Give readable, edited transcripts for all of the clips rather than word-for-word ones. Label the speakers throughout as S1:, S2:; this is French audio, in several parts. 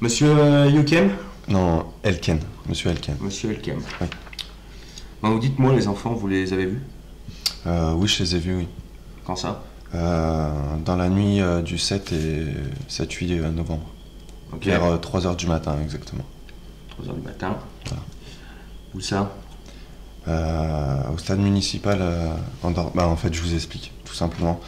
S1: Monsieur Youkem?
S2: Non, Elken, monsieur Elken.
S1: Monsieur Elkem.
S2: Oui.
S1: Ben, vous dites-moi, les enfants, vous les avez vus?
S2: Oui, je les ai vus, oui.
S1: Quand ça?
S2: Dans la nuit du 7 et 7-8 novembre.
S1: Ok.
S2: Vers 3h du matin, exactement.
S1: 3h du matin.
S2: Voilà.
S1: Où ça?
S2: Au stade municipal, en fait, je vous explique, tout simplement.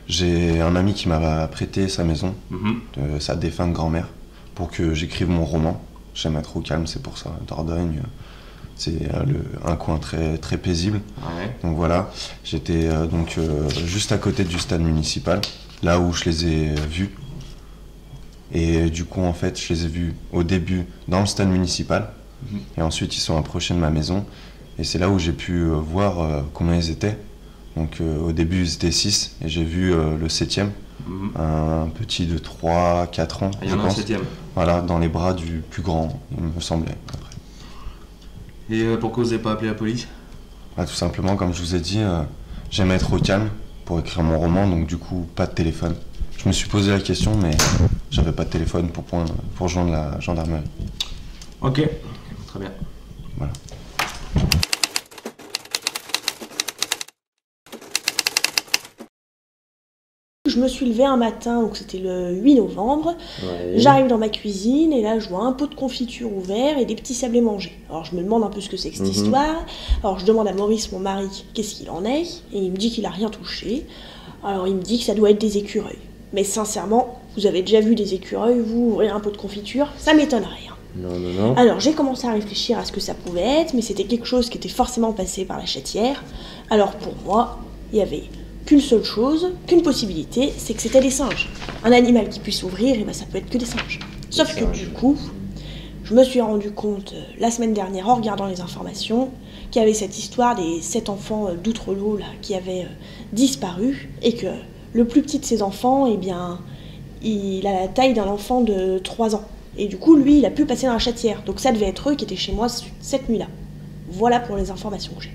S2: J'ai un ami qui m'a prêté sa maison, de sa défunte grand-mère, pour que j'écrive mon roman. J'aime être au calme, c'est pour ça. Dordogne, c'est un coin très, très paisible.
S1: Ouais.
S2: Donc voilà, j'étais juste à côté du stade municipal, là où je les ai vus. Et du coup, en fait, je les ai vus au début dans le stade municipal. Et ensuite, ils sont approchés de ma maison. Et c'est là où j'ai pu voir combien ils étaient. Donc au début, ils étaient 6. Et j'ai vu le 7e, un petit de 3-4 ans,
S1: Il y en a un 7e.
S2: Voilà, dans les bras du plus grand, il me semblait. Après.
S1: Et pourquoi vous n'avez pas appelé la police?
S2: Tout simplement, comme je vous ai dit, j'aime être au calme pour écrire mon roman. Donc du coup, pas de téléphone. Je me suis posé la question, mais j'avais pas de téléphone pour joindre la gendarmerie.
S1: Ok, très bien.
S2: Voilà.
S3: Je me suis levée un matin, donc c'était le 8 novembre,
S1: Ouais.
S3: J'arrive dans ma cuisine et là je vois un pot de confiture ouvert et des petits sablés mangés. Alors je me demande un peu ce que c'est que cette histoire, alors je demande à Maurice, mon mari, qu'est-ce qu'il en est, et il me dit qu'il a rien touché. Alors il me dit que ça doit être des écureuils. Mais sincèrement, vous avez déjà vu des écureuils, vous ouvrir un pot de confiture, ça m'étonnerait.
S1: Non.
S3: Alors j'ai commencé à réfléchir à ce que ça pouvait être, mais c'était quelque chose qui était forcément passé par la chatière. Alors pour moi, il y avait qu'une seule chose, qu'une possibilité, c'est que c'était des singes. Un animal qui puisse ouvrir, et ben ça peut être que des singes. Sauf que du coup, je me suis rendu compte la semaine dernière en regardant les informations qu'il y avait cette histoire des 7 enfants d'Outre-l'eau là qui avaient disparu et que le plus petit de ces enfants, eh bien, il a la taille d'un enfant de 3 ans. Et du coup, lui, il a pu passer dans la chatière. Donc ça devait être eux qui étaient chez moi cette nuit-là. Voilà pour les informations que j'ai.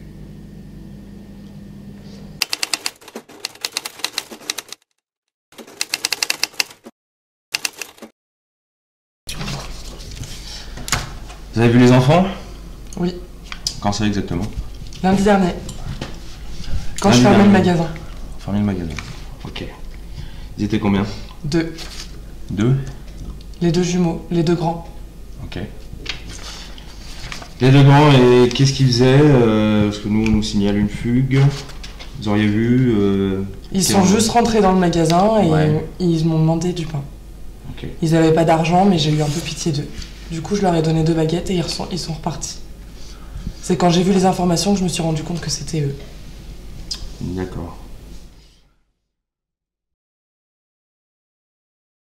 S1: Vous avez vu les enfants?
S4: Oui,
S1: Quand ça exactement?
S4: lundi dernier. Quand
S1: Lundi
S4: je fermais
S1: dernier.
S4: le magasin.
S1: Fermé le magasin. Ok. Ils étaient combien?
S4: 2.
S1: 2?
S4: Les 2 jumeaux, les 2 grands.
S1: Ok. Les deux grands, et qu'est-ce qu'ils faisaient? Parce que nous, on nous signale une fugue. Vous auriez vu
S4: Ils sont juste rentrés dans le magasin et
S1: Ouais.
S4: ils m'ont demandé du pain.
S1: Ok.
S4: Ils avaient pas d'argent, mais j'ai eu un peu pitié d'eux. Du coup, je leur ai donné 2 baguettes et ils sont repartis. C'est quand j'ai vu les informations que je me suis rendu compte que c'était eux.
S1: D'accord.